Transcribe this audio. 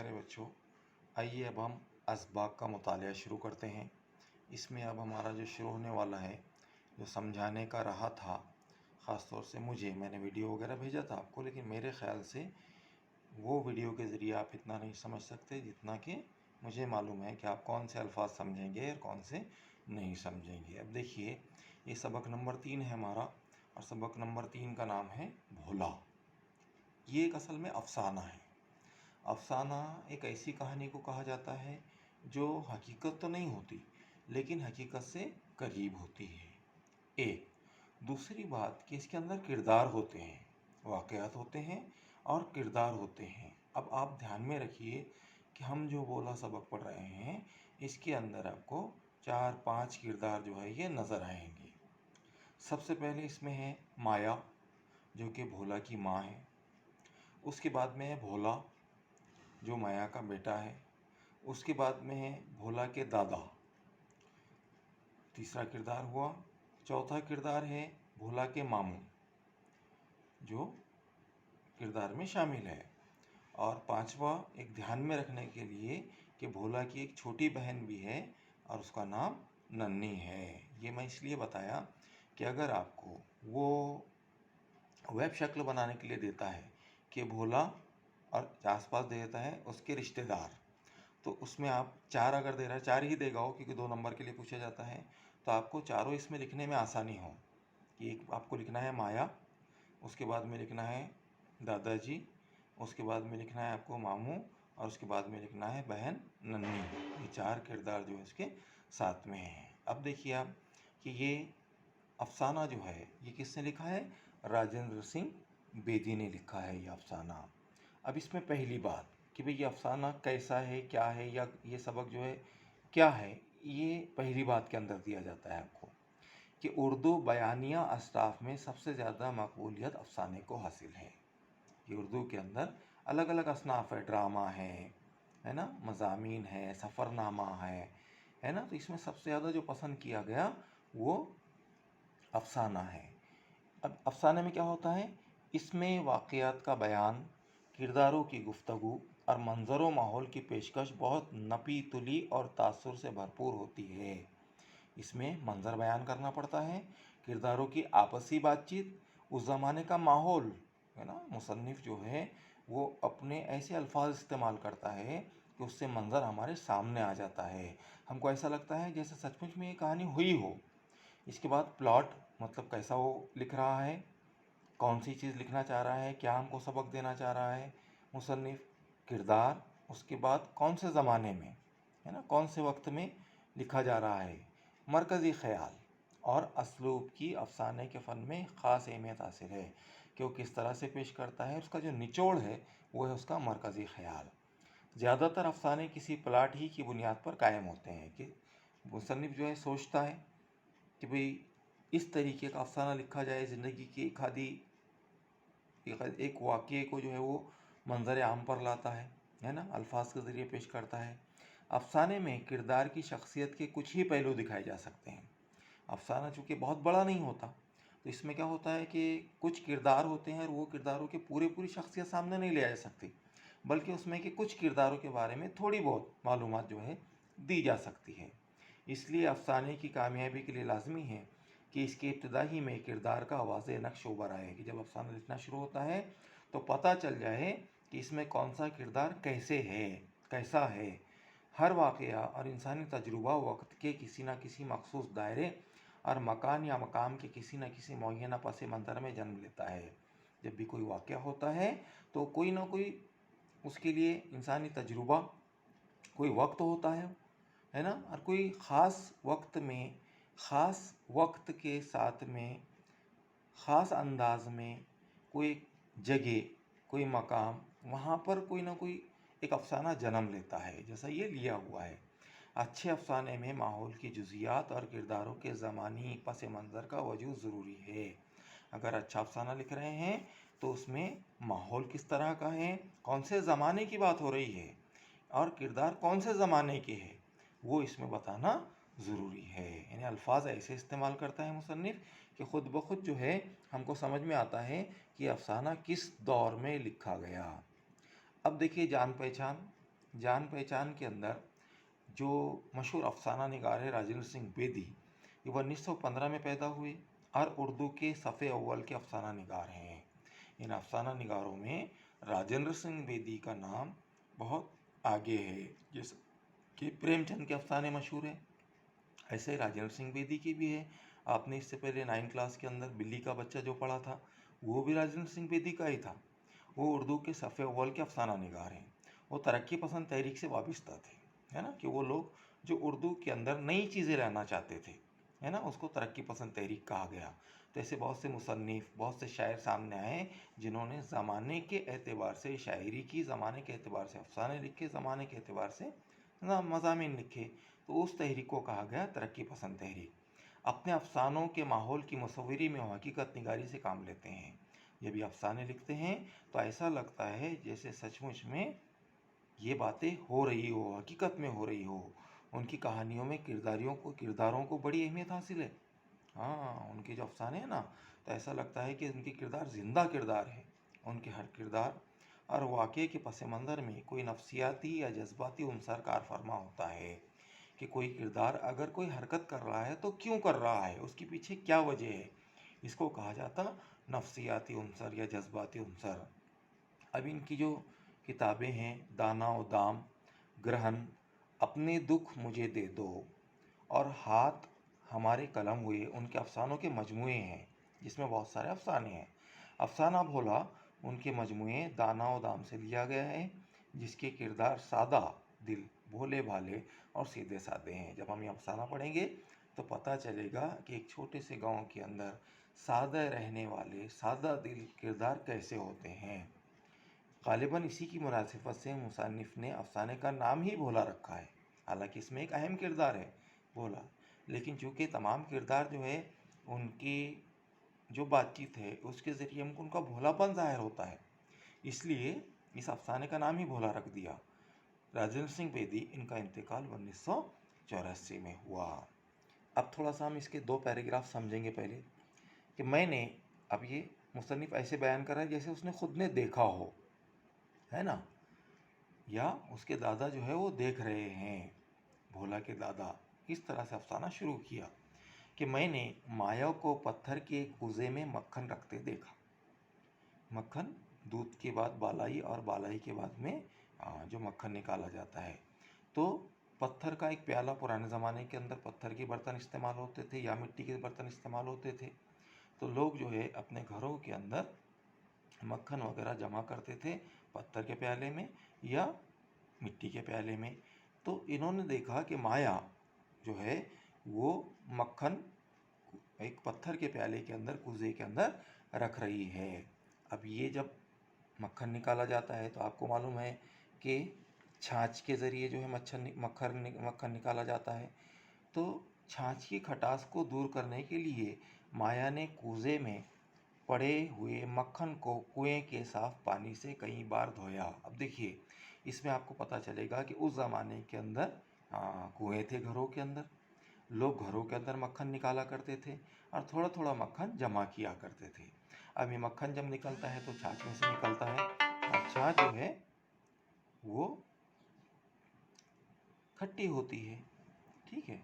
प्यारे बच्चों, आइए अब हम असबाक का मुतालिया शुरू करते हैं। इसमें अब हमारा जो शुरू होने वाला है, जो समझाने का रहा था, ख़ास तौर से मैंने वीडियो वगैरह भेजा था आपको, लेकिन मेरे ख़्याल से वो वीडियो के ज़रिए आप इतना नहीं समझ सकते जितना कि मुझे मालूम है कि आप कौन से अल्फाज समझेंगे और कौन से नहीं समझेंगे। अब देखिए, ये सबक नंबर 3 है हमारा, और सबक नंबर 3 का नाम है भोला। ये एक असल में अफसाना है। अफसाना एक ऐसी कहानी को कहा जाता है जो हकीकत तो नहीं होती, लेकिन हकीकत से करीब होती है। एक दूसरी बात कि इसके अंदर किरदार होते हैं, वाक़यात होते हैं और किरदार होते हैं। अब आप ध्यान में रखिए कि हम जो बोला सबक पढ़ रहे हैं, इसके अंदर आपको 4-5 किरदार जो है ये नज़र आएंगे। सबसे पहले इसमें है माया, जो कि भोला की माँ है। उसके बाद में है भोला, जो माया का बेटा है। उसके बाद में है भोला के दादा, तीसरा किरदार हुआ। चौथा किरदार है भोला के मामू, जो किरदार में शामिल है। और पांचवा, एक ध्यान में रखने के लिए, कि भोला की एक छोटी बहन भी है और उसका नाम नन्ही है। ये मैं इसलिए बताया कि अगर आपको वो वेब शक्ल बनाने के लिए देता है कि भोला और आसपास दे देता है उसके रिश्तेदार, तो उसमें आप 4 अगर दे रहा है, 4 ही देगा हो, क्योंकि 2 नंबर के लिए पूछा जाता है, तो आपको चारों इसमें लिखने में आसानी हो कि एक आपको लिखना है माया, उसके बाद में लिखना है दादाजी, उसके बाद में लिखना है आपको मामू, और उसके बाद में लिखना है बहन नन्ही। ये 4 किरदार जो है इसके साथ में हैं। अब देखिए आप कि ये अफसाना जो है ये किसने लिखा है? राजेंद्र सिंह बेदी ने लिखा है ये अफसाना। अब इसमें पहली बात कि भाई ये अफसाना कैसा है, क्या है, या ये सबक जो है क्या है, ये पहली बात के अंदर दिया जाता है आपको कि उर्दू बयानिया अस्टाफ में सबसे ज़्यादा मकबूलियत अफसाने को हासिल है। ये उर्दू के अंदर अलग अलग असनाफ है, ड्रामा है ना, मज़ामीन है, सफ़रनामा है ना, तो इसमें सबसे ज़्यादा जो पसंद किया गया वो अफसाना है। अब अफसाने में क्या होता है? इसमें वाक़यात का बयान, किरदारों की गुफ्तगू और मंजर व माहौल की पेशकश बहुत नपी तुली और तासुर से भरपूर होती है। इसमें मंजर बयान करना पड़ता है, किरदारों की आपसी बातचीत, उस ज़माने का माहौल, है ना। मुसन्निफ़ जो है वो अपने ऐसे अल्फाज इस्तेमाल करता है कि उससे मंजर हमारे सामने आ जाता है, हमको ऐसा लगता है जैसे सचमुच में ये कहानी हुई हो। इसके बाद प्लॉट, मतलब कैसा वो लिख रहा है, कौन सी चीज़ लिखना चाह रहा है, क्या हमको सबक देना चाह रहा है मुसन्निफ़। किरदार, उसके बाद कौन से ज़माने में, है ना, कौन से वक्त में लिखा जा रहा है। मरकज़ी ख़याल और असलूब की अफसाने के फ़न में ख़ास अहमियत हासिल है कि वो किस तरह से पेश करता है। उसका जो निचोड़ है वो है उसका मरकज़ी ख़याल। ज़्यादातर अफसाने किसी प्लाट ही की बुनियाद पर कायम होते हैं कि मुसन्निफ़ जो है सोचता है कि भाई इस तरीके का अफसाना लिखा जाए, ज़िंदगी की एक वाक़ये को जो है वो मंजर आम पर लाता है ना, अल्फाज के ज़रिए पेश करता है। अफसाने में किरदार की शख्सियत के कुछ ही पहलू दिखाए जा सकते हैं। अफसाना चूँकि बहुत बड़ा नहीं होता, तो इसमें क्या होता है कि कुछ किरदार होते हैं और वो किरदारों के पूरी शख्सियत सामने नहीं ले जा सकती, बल्कि उसमें कि कुछ किरदारों के बारे में थोड़ी बहुत मालूमात जो है दी जा सकती है। इसलिए अफसाने की कामयाबी के लिए लाजमी है कि इसके इब्तिदा ही में किरदार का वाज़ेह नक्श उभर आए, कि जब अफसाना लिखना शुरू होता है तो पता चल जाए कि इसमें कौन सा किरदार कैसा है। हर वाक़या और इंसानी तजुर्बा वक्त के किसी न किसी मखसूस दायरे और मकान या मकाम के किसी न किसी मुअय्यना पस मंज़र में जन्म लेता है। जब भी कोई वाक़या होता है तो कोई ना कोई उसके लिए इंसानी तजुर्बा, कोई वक्त होता है ना, और कोई ख़ास वक्त में, ख़ास वक्त के साथ में, ख़ास अंदाज में कोई जगह, कोई मकाम, वहाँ पर कोई ना कोई एक अफसाना जन्म लेता है, जैसा ये लिया हुआ है। अच्छे अफसाने में माहौल की जुज़ियात और किरदारों के ज़मानी पस मंज़र का वजूद ज़रूरी है। अगर अच्छा अफसाना लिख रहे हैं तो उसमें माहौल किस तरह का है, कौन से ज़माने की बात हो रही है और किरदार कौन से ज़माने के हैं, वो इसमें बताना ज़रूरी है। यानी अल्फाज ऐसे इस्तेमाल करता है मुसन्निफ़ कि ख़ुद ब खुद जो है हमको समझ में आता है कि अफसाना किस दौर में लिखा गया। अब देखिए जान पहचान, जान पहचान के अंदर जो मशहूर अफसाना निगार है राजेंद्र सिंह बेदी, ये 1915 में पैदा हुए और उर्दू के सफ़े अव्वल के अफसाना निगार हैं। इन अफसाना निगारों में राजेंद्र सिंह बेदी का नाम बहुत आगे है। जैसे कि प्रेमचंद के अफसाने मशहूर हैं, ऐसे राजेंद्र सिंह बेदी की भी है। आपने इससे पहले 9 क्लास के अंदर बिल्ली का बच्चा जो पढ़ा था, वो भी राजेंद्र सिंह बेदी का ही था। वो उर्दू के सफ़े अव्वल के अफसाना निगार हैं। वो तरक्की पसंद तहरीक से वाबस्ता थे, है ना, कि वो लोग जो उर्दू के अंदर नई चीज़ें लाना चाहते थे, है ना, उसको तरक्की पसंद तहरीक कहा गया। तो ऐसे बहुत से मुसन्निफ़, बहुत से शायर सामने आए जिन्होंने ज़माने के एतबार से शायरी की, ज़माने के एतबार से अफसाने लिखे, ज़माने के एतबार से मज़ामीन लिखे। तो उस तहरीक को कहा गया तरक्की पसंद तहरीक। अपने अफसानों के माहौल की मुसव्वरी में वो हकीकत निगारी से काम लेते हैं। जब ये अफसाने लिखते हैं तो ऐसा लगता है जैसे सचमुच में ये बातें हो रही हो, हकीकत में हो रही हो। उनकी कहानियों में किरदारों को बड़ी अहमियत हासिल है। हाँ, उनके जो अफसाने हैं ना, तो ऐसा लगता है कि उनके किरदार जिंदा किरदार है। उनके हर किरदार और वाक़े के पस मंज़र में कोई नफ्सियाती या जज्बाती उनसर कार फरमा होता है, कि कोई किरदार अगर कोई हरकत कर रहा है तो क्यों कर रहा है, उसके पीछे क्या वजह है। इसको कहा जाता नफ्सियाती उनसर या जज्बाती उनसर। अब इनकी जो किताबें हैं, दाना व दाम, ग्रहण, अपने दुख मुझे दे दो और हाथ हमारे कलम हुए, उनके अफसानों के मजमूए हैं, जिसमें बहुत सारे अफसाने हैं। अफसाना भोला उनके मजमूए दाना व दाम से लिया गया है, जिसके किरदार सादा दिल, भोले भाले और सीधे साधे हैं। जब हम ये अफसाना पढ़ेंगे तो पता चलेगा कि एक छोटे से गांव के अंदर सादा रहने वाले सादा दिल किरदार कैसे होते हैं। ग़ालिबन इसी की मुनासिबत से मुसन्निफ़ ने अफसाने का नाम ही भोला रखा है। हालांकि इसमें एक अहम किरदार है भोला, लेकिन चूँकि तमाम किरदार जो है उनकी जो बातचीत है उसके ज़रिए हमको उनका भोलापन ज़ाहिर होता है, इसलिए इस अफसाने का नाम ही भोला रख दिया। राजेंद्र सिंह बेदी, इनका इंतकाल 1984 में हुआ। अब थोड़ा सा हम इसके 2 पैराग्राफ समझेंगे पहले, कि मैंने, अब ये मुसन्निफ़ ऐसे बयान कर रहा है जैसे उसने खुद ने देखा हो, है ना, या उसके दादा जो है वो देख रहे हैं, भोला के दादा। इस तरह से अफसाना शुरू किया कि मैंने माया को पत्थर के कूजे में मक्खन रखते देखा। मक्खन दूध के बाद बालाई और बालाई के बाद में जो मक्खन निकाला जाता है, तो पत्थर का एक प्याला, पुराने ज़माने के अंदर पत्थर के बर्तन इस्तेमाल होते थे या मिट्टी के बर्तन इस्तेमाल होते थे। तो लोग जो है अपने घरों के अंदर मक्खन वगैरह जमा करते थे पत्थर के प्याले में या मिट्टी के प्याले में। तो इन्होंने देखा कि माया जो है वो मक्खन एक पत्थर के प्याले के अंदर, कूजे के अंदर रख रही है। अब ये जब मक्खन निकाला जाता है तो आपको मालूम है कि छाछ के ज़रिए जो है मक्खन निकाला जाता है। तो छाछ की खटास को दूर करने के लिए माया ने कूजे में पड़े हुए मक्खन को कुएं के साफ पानी से कई बार धोया। अब देखिए, इसमें आपको पता चलेगा कि उस ज़माने के अंदर कुएं थे घरों के अंदर, लोग घरों के अंदर मक्खन निकाला करते थे और थोड़ा थोड़ा मक्खन जमा किया करते थे। अब ये मक्खन जब निकलता है तो छाछ में से निकलता है, और छाछ जो है वो खट्टी होती है, ठीक है।